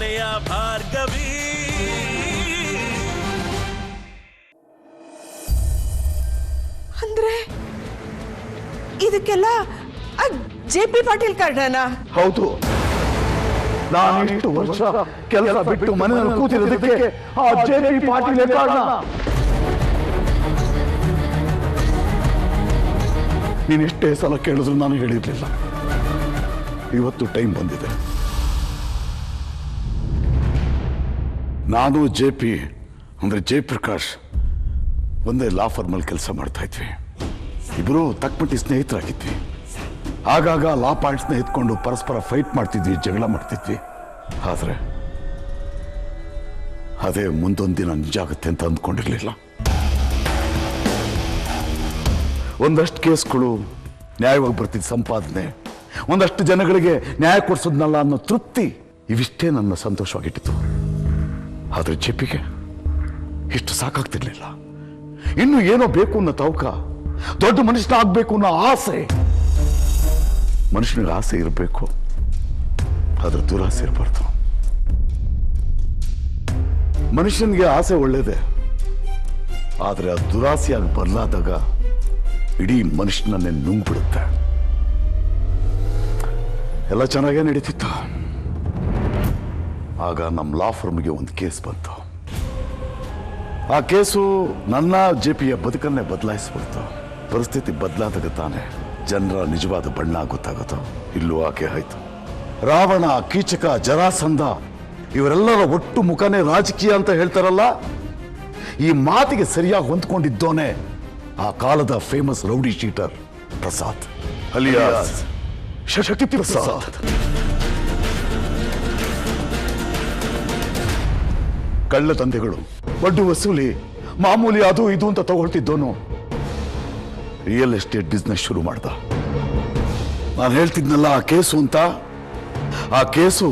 ಜಯ ಭಾರ್ಗವಿ. ಅಂದ್ರೆ ಇದಕ್ಕೆಲ್ಲ JP ಪಾಟೀಲ್ ಕಾರಣನಾ? ಹೌದು. ನಾನು ಇಷ್ಟು ವರ್ಷ ಕೆಲಸ ಬಿಟ್ಟು ಮನೆಯಲ್ಲಿ ಕೂತಿರೋದಕ್ಕೆ ಆ JP ಪಾಟೀಲೇ ಕಾರಣ. ನೀನು ಎಷ್ಟೇ ಸಲ ಕೇಳಿದ್ರು ನಾನು ಹೇಳಿರ್ಲಿಲ್ಲ. ಇವತ್ತು ಟೈಮ್ ಬಂದಿದೆ. ನಾನು JP ಅಂದ್ರೆ ಜಯಪ್ರಕಾಶ್ ಒಂದೇ ಲಾ ಫರ್ಮಲ್ಲಿ ಕೆಲಸ ಮಾಡ್ತಾ ಇದ್ವಿ. ಇಬ್ಬರು ತಕ್ಕಮಟ್ಟಿ ಸ್ನೇಹಿತರಾಗಿದ್ವಿ. ಆಗಾಗ ಲಾ ಪಾಯಿಂಟ್ಸ್ನ ಎತ್ಕೊಂಡು ಪರಸ್ಪರ ಫೈಟ್ ಮಾಡ್ತಿದ್ವಿ, ಜಗಳ ಮಾಡ್ತಿದ್ವಿ. ಆದರೆ ಅದೇ ಮುಂದೊಂದು ದಿನ ನಿಜ ಆಗುತ್ತೆ ಅಂತ ಅಂದ್ಕೊಂಡಿರ್ಲಿಲ್ಲ. ಒಂದಷ್ಟು ಕೇಸ್ಗಳು ನ್ಯಾಯವಾಗಿ ಬರ್ತಿದ್ದ ಸಂಪಾದನೆ, ಒಂದಷ್ಟು ಜನಗಳಿಗೆ ನ್ಯಾಯ ಕೊಡಿಸೋದ್ನಲ್ಲ ಅನ್ನೋ ತೃಪ್ತಿ, ಇವಿಷ್ಟೇ ನನ್ನ ಸಂತೋಷವಾಗಿಟ್ಟಿತ್ತು. ಆದರೆ JPಗೆ ಇಷ್ಟು ಸಾಕಾಗ್ತಿರ್ಲಿಲ್ಲ. ಇನ್ನು ಏನೋ ಬೇಕು ಅನ್ನೋ ತವಕ, ದೊಡ್ಡ ಮನುಷ್ಯನ ಆಗ್ಬೇಕು ಅನ್ನೋ ಆಸೆ. ಮನುಷ್ಯನಿಗೆ ಆಸೆ ಇರಬೇಕು, ಆದ್ರೆ ದುರಾಸೆ ಇರಬಾರ್ದು. ಮನುಷ್ಯನಿಗೆ ಆಸೆ ಒಳ್ಳೇದೆ, ಆದ್ರೆ ಆ ದುರಾಸೆಯಾಗಿ ಬದಲಾದಾಗ ಇಡೀ ಮನುಷ್ಯನನ್ನೇ ನುಂಗ್ಬಿಡುತ್ತೆ. ಎಲ್ಲ ಚೆನ್ನಾಗೇ ನಡೀತಿತ್ತು. ಆಗ ನಮ್ಮ ಲಾ ಫರ್ಮ್ಗೆ ಒಂದು ಕೇಸ್ ಬಂತು. ಆ ಕೇಸು ನನ್ನ JPಯ ಬದುಕನ್ನೇ ಬದಲಾಯಿಸ್ಬಿಡ್ತು. ಪರಿಸ್ಥಿತಿ ಬದಲಾದಾಗ ತಾನೆ ಜನರ ನಿಜವಾದ ಬಣ್ಣ ಗೊತ್ತಾಗುತ್ತೋ. ಇಲ್ಲೂ ಆಕೆ ಆಯ್ತು. ರಾವಣ, ಕೀಚಕ, ಜರಾಸಂಧ ಇವರೆಲ್ಲರ ಒಟ್ಟು ಮುಖನೇ ರಾಜಕೀಯ ಅಂತ ಹೇಳ್ತಾರಲ್ಲ, ಈ ಮಾತಿಗೆ ಸರಿಯಾಗಿ ಹೊಂದ್ಕೊಂಡಿದ್ದೋನೆ ಆ ಕಾಲದ famous rowdy sheeter Prasad alias Shakti Prasad. ಕಳ್ಳ ತಂದೆಗಳು, ಬಡ್ಡು ವಸೂಲಿ, ಮಾಮೂಲಿ ಅದು ಇದು ಅಂತ ತಗೊಳ್ತಿದ್ದೋನು ರಿಯಲ್ ಎಸ್ಟೇಟ್ ಬಿಸ್ನೆಸ್ ಶುರು ಮಾಡ್ದ. ನಾನು ಹೇಳ್ತಿದ್ನಲ್ಲ ಆ ಕೇಸು ಅಂತ, ಆ ಕೇಸು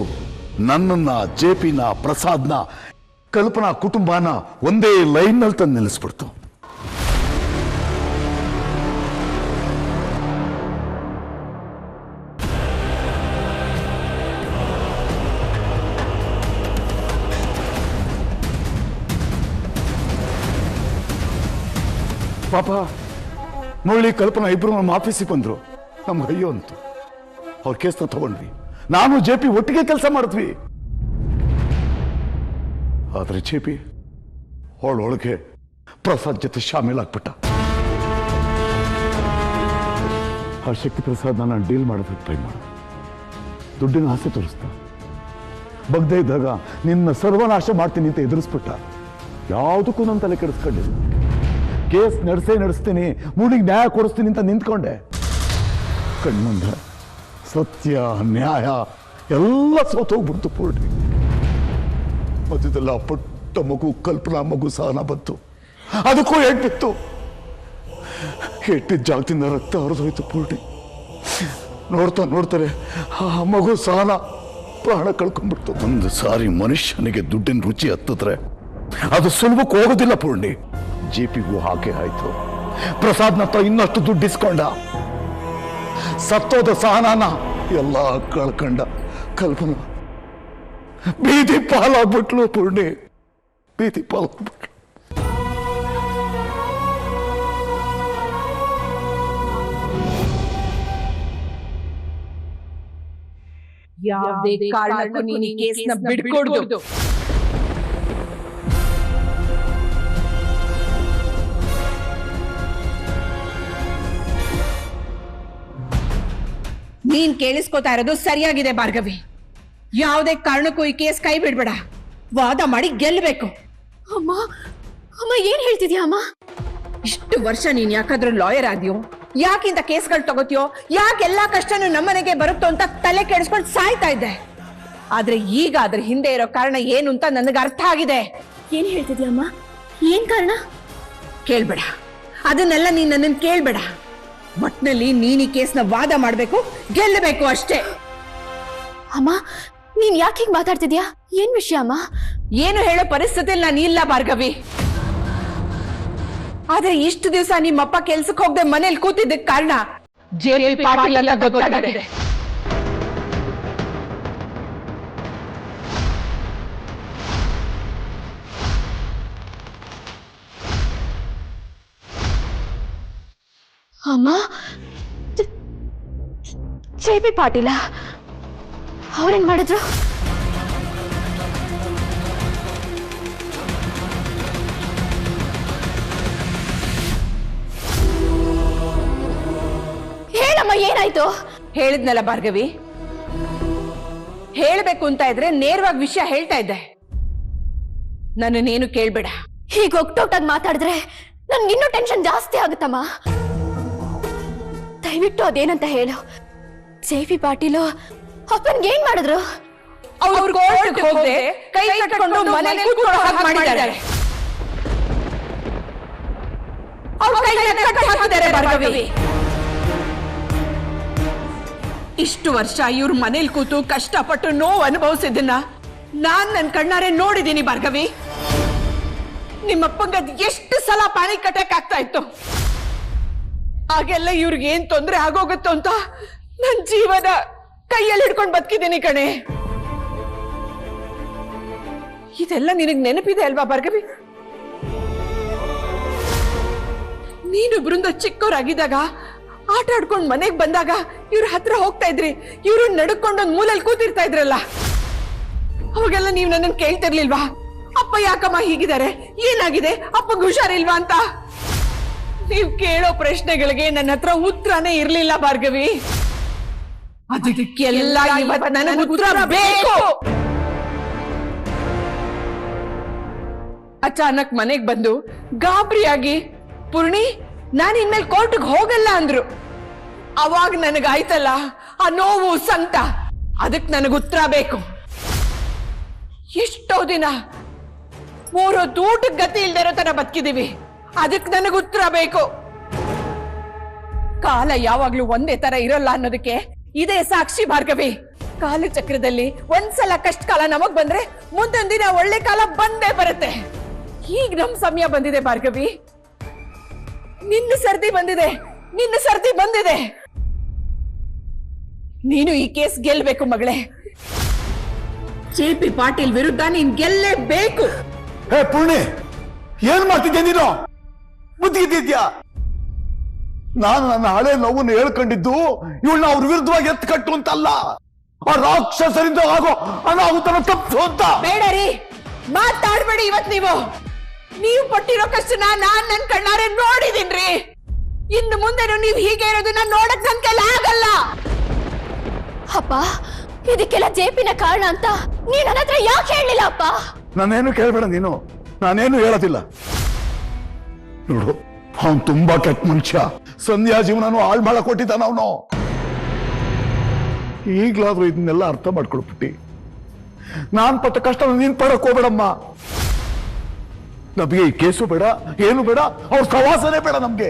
ನನ್ನನ್ನ, JPನ, ಪ್ರಸಾದ್ನ, ಕಲ್ಪನಾ ಕುಟುಂಬನ ಒಂದೇ ಲೈನ್ನಲ್ಲಿ ತಂದು ನಿಲ್ಲಿಸ್ಬಿಡ್ತು. ಪಾಪ ಮುರಳಿ, ಕಲ್ಪನಾ ಇಬ್ರು ನಮ್ಮ ಆಫೀಸಿಗೆ ಬಂದ್ರು. ನಮ್ಗೆ ಅಯ್ಯೋ ಅಂತು. ಅವ್ರ ಕೇಸ್ನ ತಗೊಂಡ್ವಿ. ನಾನು JP ಒಟ್ಟಿಗೆ ಕೆಲಸ ಮಾಡಿದ್ವಿ. ಆದ್ರೆ JP ಅವಳೊಳಗೆ ಪ್ರಸಾದ್ ಜೊತೆ ಶಾಮೀಲಾಗ್ಬಿಟ್ಟ. ಆ ಶಕ್ತಿ ಪ್ರಸಾದ್ ನಾನು ಡೀಲ್ ಮಾಡೋದಕ್ಕೆ ಟ್ರೈ ಮಾಡ, ದುಡ್ಡಿನ ಆಸೆ ತೋರಿಸ್ತ. ಬಗ್ದೇ ಇದ್ದಾಗ ನಿನ್ನ ಸರ್ವನಾಶ ಮಾಡ್ತೀನಿ ಅಂತ ಎದುರಿಸ್ಬಿಟ್ಟ. ಯಾವುದಕ್ಕೂ ನನ್ನ ತಲೆ ಕೆಡಿಸ್ಕೊಂಡಿಲ್ಲ. ಕೇಸ್ ನಡೆಸ್ತೀನಿ, ಮುಡಿಗೆ ನ್ಯಾಯ ಕೊಡಿಸ್ತೀನಿ ಅಂತ ನಿಂತ್ಕೊಂಡೆ. ಕಣ್ಮುಂದೆ ಸತ್ಯ, ನ್ಯಾಯ ಎಲ್ಲ ಸೋತೋಗ್ಬಿಡ್ತು ಪೂರ್ಣಿ. ಮಧ್ಯದಲ್ಲ ಪುಟ್ಟ ಮಗು, ಕಲ್ಪನಾ ಮಗು ಸಹನ ಬಂತು. ಅದಕ್ಕೂ ಏಟ್ಬಿತ್ತು. ಏಟಿದ್ದ ಜಾಗದಿಂದ ರಕ್ತ ಹರಿದೋಯ್ತು ಪೂರ್ಣಿ. ನೋಡ್ತಾರೆ ಆ ಮಗು ಸಹನ ಪ್ರಾಣ ಕಳ್ಕೊಂಡ್ಬಿಡ್ತು. ಒಂದು ಸಾರಿ ಮನುಷ್ಯನಿಗೆ ದುಡ್ಡಿನ ರುಚಿ ಹತ್ತಿದ್ರೆ ಅದು ಸುಲಭಕ್ಕೆ ಹೋಗೋದಿಲ್ಲ ಪೂರ್ಣಿ. JPಗೂ ಹಾಗೆ ಆಯ್ತು. ಪ್ರಸಾದ್ನ ಹತ್ರ ಇನ್ನಷ್ಟು ದುಡ್ಡು ಇಸ್ಕೊಂಡ. ಸತ್ತೋದ ಸಹನಾನ ಎಲ್ಲ ಕಳ್ಕೊಂಡ. ಕಲ್ಪನಾ ಬೀದಿ ಪಾಲಾಗ್ಬಿಟ್ಲು ಪೂರ್ಣಿ, ಬೀದಿ ಪಾಲಾಗ್ಬಿಟ್ಲು. ಯಾವುದೇ ಕಾರಣಕ್ಕೂ ನೀನು ಈ ಕೇಸ್ನ ಬಿಡ್ಕೊಡ್ದು. ನೀನ್ ಕೇಳಿಸ್ಕೋತಾ ಇರೋದು ಸರಿಯಾಗಿದೆ ಭಾರ್ಗವಿ. ಯಾವುದೇ ಕಾರಣಕ್ಕೂ ಈ ಕೇಸ್ ಕೈ ಬಿಡ್ಬೇಡ. ವಾದ ಮಾಡಿ ಗೆಲ್ಲಬೇಕು. ಅಮ್ಮ ಅಮ್ಮ ಏನ್ ಹೇಳ್ತಿದ್ಯಾ ಅಮ್ಮ? ಇಷ್ಟು ವರ್ಷ ನೀನ್ ಯಾಕಾದ್ರೂ ಲಾಯರ್ ಆದ್ಯೋ, ಯಾಕಿಂತ ಕೇಸ್ಗಳು ತಗೋತೀಯೋ, ಯಾಕೆ ಎಲ್ಲಾ ಕಷ್ಟನೂ ನಮ್ಮನೆಗೆ ಬರುತ್ತೋ ಅಂತ ತಲೆ ಕೆಡಿಸ್ಕೊಂಡು ಸಾಯ್ತಾ ಇದ್ದೆ. ಆದ್ರೆ ಈಗ ಅದ್ರ ಹಿಂದೆ ಇರೋ ಕಾರಣ ಏನು ಅಂತ ನನಗೆ ಅರ್ಥ ಆಗಿದೆ. ಏನ್ ಹೇಳ್ತಿದ್ಯಾ ಅಮ್ಮ? ಏನ್ ಕಾರಣ? ಕೇಳ್ಬೇಡ, ಅದನ್ನೆಲ್ಲ ನೀನ್ ನನ್ನನ್ನು ಕೇಳ್ಬೇಡ. ಒಟ್ನಲ್ಲಿ ನೀನ್ ಈ ಕೇಸ್ನ ವಾದ ಮಾಡ್ಬೇಕು, ಗೆಲ್ಲಬೇಕು ಅಷ್ಟೇ. ಅಮ್ಮ ನೀನ್ ಯಾಕೆ ಹೀಗೆ ಮಾತಾಡ್ತಿದ್ಯಾ? ಏನ್ ವಿಷಯ ಅಮ್ಮ? ಏನು ಹೇಳೋ ಪರಿಸ್ಥಿತಿಯಲ್ಲಿ ನಾನು ಇಲ್ಲ ಭಾರ್ಗವಿ. ಆದ್ರೆ ಇಷ್ಟು ದಿವಸ ನಿಮ್ಮಪ್ಪ ಕೆಲ್ಸಕ್ಕೆ ಹೋಗದೆ ಮನೇಲಿ ಕೂತಿದ್ದಕ್ಕೆ ಕಾರಣ JP ಪಾಟೀಲ್ ಅಂತ ಗೊತ್ತಾಗಿದೆ. ಅಮ್ಮ ಜೆ.ಪಿ. ಪಾಟೀಲ ಅವ್ರೇನ್ ಮಾಡಿದ್ರು? ಹೇಳಮ್ಮ, ಏನಾಯ್ತು? ಹೇಳಿದ್ನಲ್ಲ ಭಾರ್ಗವಿ, ಹೇಳ್ಬೇಕು ಅಂತ ಇದ್ರೆ ನೇರವಾಗಿ ವಿಷಯ ಹೇಳ್ತಾ ಇದ್ದೆ. ನನ್ನನ್ನೇನು ಕೇಳ್ಬೇಡ. ಹೀಗೆ ಒಟ್ಟೊಟ್ಟಾಗಿ ಮಾತಾಡಿದ್ರೆ ನನ್ಗಿನ್ನೂ ಟೆನ್ಷನ್ ಜಾಸ್ತಿ ಆಗುತ್ತಮ್ಮ. ದಯವಿಟ್ಟು ಅದೇನಂತ ಹೇಳು. ಜೆ.ಪಿ. ಪಾಟೀಲು ಅಪ್ಪನ್ಗೆ ಏನ್ ಮಾಡಿದ್ರು? ಅವ್ರು ಕೋರ್ಟ್ಗೆ ಹೋಗದೆ ಕೈ ಕಟ್ಕೊಂಡು ಮನೆಯಲ್ಲಿ ಕೂತ್ಕೊಳ್ಳೋ ಹಾಗೆ ಮಾಡಿದ್ದಾರೆ. ಅವ್ರ ಕೈಯನ್ನ ಕಟ್ಟಿ ಹಾಕಿದ್ದಾರೆ ಭಾರ್ಗವಿ. ಇಷ್ಟು ವರ್ಷ ಇವ್ರ ಮನೇಲಿ ಕೂತು ಕಷ್ಟಪಟ್ಟು ನೋವು ಅನುಭವಿಸಿದ್ದನ್ನ ನಾನ್ ನನ್ನ ಕಣ್ಣಾರೆ ನೋಡಿದ್ದೀನಿ ಭಾರ್ಗವಿ. ನಿಮ್ಮಪ್ಪಂಗ ಎಷ್ಟು ಸಲ ಪ್ಯಾನಿಕ್ ಅಟ್ಯಾಕ್ ಆಗ್ತಾ ಇತ್ತು. ಆಗೆಲ್ಲ ಇವ್ರಿಗೆ ಏನ್ ತೊಂದರೆ ಆಗೋಗುತ್ತೋ ಅಂತ ನನ್ ಜೀವನ ಕೈಯಲ್ಲಿ ಹಿಡ್ಕೊಂಡು ಬದುಕಿದ್ದೀನಿ ಕಣೆ. ಇದೆಲ್ಲ ನಿನಗ್ ನೆನಪಿದೆ ಅಲ್ವಾ ಭಾರ್ಗವಿ? ನೀನು ಬೃಂದ ಚಿಕ್ಕವರಾಗಿದ್ದಾಗ ಆಟ ಆಡ್ಕೊಂಡು ಮನೆಗ್ ಬಂದಾಗ ಇವ್ರ ಹತ್ರ ಹೋಗ್ತಾ ಇದ್ರಿ, ಇವ್ರು ನಡ್ಕೊಂಡೊಂದ್ ಮೂಲೆಯಲ್ಲಿ ಕೂತಿರ್ತಾ ಇದ್ರಲ್ಲ. ಅವಾಗೆಲ್ಲ ನೀವ್ ನನ್ನನ್ ಕೇಳ್ತಿರ್ಲಿಲ್ವಾ, ಅಪ್ಪ ಯಾಕಮ್ಮ ಹೀಗಿದ್ದಾರೆ, ಏನಾಗಿದೆ, ಅಪ್ಪಂಗ್ ಹುಷಾರಿಲ್ವಾ ಅಂತ? ನೀವ್ ಕೇಳೋ ಪ್ರಶ್ನೆಗಳಿಗೆ ನನ್ನ ಹತ್ರ ಉತ್ತರನೇ ಇರ್ಲಿಲ್ಲ ಭಾರ್ಗವಿ. ಅದಕ್ಕೆಲ್ಲ ಇವತ್ತು ನನಗೆ ಉತ್ತರ ಬೇಕು. ಅಚಾನಕ್ ಮನೆಗ್ ಬಂದು ಗಾಬರಿಯಾಗಿ ಪೂರ್ಣಿ ನಾನು ಇನ್ಮೇಲೆ ಕೋರ್ಟ್ಗೆ ಹೋಗಲ್ಲ ಅಂದ್ರು. ಅವಾಗ ನನಗಾಯ್ತಲ್ಲ ಆ ನೋವು ಸಂಕಟ, ಅದಕ್ ನನಗೆ ಉತ್ತರ ಬೇಕು. ಎಷ್ಟೋ ದಿನ 3 ಹೊತ್ತು ಊಟಕ್ಕೆ ಗತಿ ಇಲ್ದೇ ಇರೋ ತರ ಬದುಕಿದೀವಿ, ಅದಕ್ ನನಗೆ ಉತ್ತರ ಬೇಕು. ಕಾಲ ಯಾವಾಗ್ಲೂ ಒಂದೇ ತರ ಇರೋಲ್ಲ ಅನ್ನೋದಕ್ಕೆ ಇದೇ ಸಾಕ್ಷಿ ಭಾರ್ಗವಿ. ಕಾಲಚಕ್ರದಲ್ಲಿ ಒಂದ್ಸಲ ಕಷ್ಟ ಕಾಲ ನಮಗ್ ಬಂದ್ರೆ ಮುಂದೊಂದ್ ದಿನ ಒಳ್ಳೆ ಕಾಲ ಬಂದೇ ಬರುತ್ತೆ. ಈಗ ನಮ್ ಸಮಯ ಬಂದಿದೆ ಭಾರ್ಗವಿ. ನಿನ್ನ ಸರ್ದಿ ಬಂದಿದೆ, ನಿನ್ನ ಸರ್ದಿ ಬಂದಿದೆ. ನೀನು ಈ ಕೇಸ್ ಗೆಲ್ಬೇಕು ಮಗಳೇ. ಜೆ.ಪಿ. ಪಾಟೀಲ್ ವಿರುದ್ಧ ನೀನ್ ಗೆಲ್ಲೇಬೇಕು. ಹೇ ಪೂರ್ಣಿ, ಏನ್ ಮಾಡ್ತಿದ್ಯಾ ನೀನು? ಬುದ್ಧಿದ್ಯಾ? ನಾನು ನನ್ನ ಹಳೆ ನೋವನ್ನು ಹೇಳ್ಕೊಂಡಿದ್ದು ಇವಳನ್ನ ಅವ್ರ ವಿರುದ್ಧವಾಗಿ ಎತ್ತು ಕಟ್ಟು ಅಂತಲ್ಲ, ಆ ರಾಕ್ಷಸರಿಂದ ಆಗೋ ಅನಾಹುತನ ತಪ್ಪು ಅಂತ. ಬೇಡ ರೀ, ಮಾತಾಡ್ಬೇಡಿ. ಇವತ್ ನೀವು ಪಟ್ಟಿರೋ ಕಷ್ಟನ ನಾನ್ ನನ್ ಕಣ್ಣಾರೆ ನೋಡಿದೀನ್ರಿ. ಇನ್ನು ಮುಂದೆನೂ ನೀವ್ ಹೀಗೆ ಇರೋದನ್ನ ನೋಡಕ್ ನನ್ ಕೈಲಿ ಆಗಲ್ಲ. ಅಪ್ಪ, ಇದಕ್ಕೆಲ್ಲ ಜೆ.ಪಿ.ನ ಕಾರಣ ಅಂತ ನೀನ್ ನನ್ನ ಹತ್ರ ಯಾಕೆ ಹೇಳಲಿಲ್ಲ ಅಪ್ಪ? ನಾನೇನು ಕೇಳ್ಬೇಡ ನೀನು, ನಾನೇನು ಹೇಳೋದಿಲ್ಲ. ನೋಡು, ಅವನು ತುಂಬಾ ಕೆಟ್ಟ ಮನುಷ್ಯ. ಸಂಧ್ಯಾ ಜೀವನನು ಹಾಳು ಮಾಡಕ್ ಕೊಟ್ಟಿದ್ದಾನ ಅವನು. ಈಗ್ಲಾದ್ರೂ ಇದನ್ನೆಲ್ಲ ಅರ್ಥ ಮಾಡ್ಕೊಳ್ಬಿಟ್ಟಿ. ನಾನ್ ಪಟ್ಟ ಕಷ್ಟ ನೀನ್ ಪಡಕ್ ಹೋಗ್ಬೇಡಮ್ಮ. ನಮಗೆ ಈ ಕೇಸು ಬೇಡ, ಏನು ಬೇಡ, ಅವ್ರ ಸವಾಸನೆ ಬೇಡ ನಮ್ಗೆ.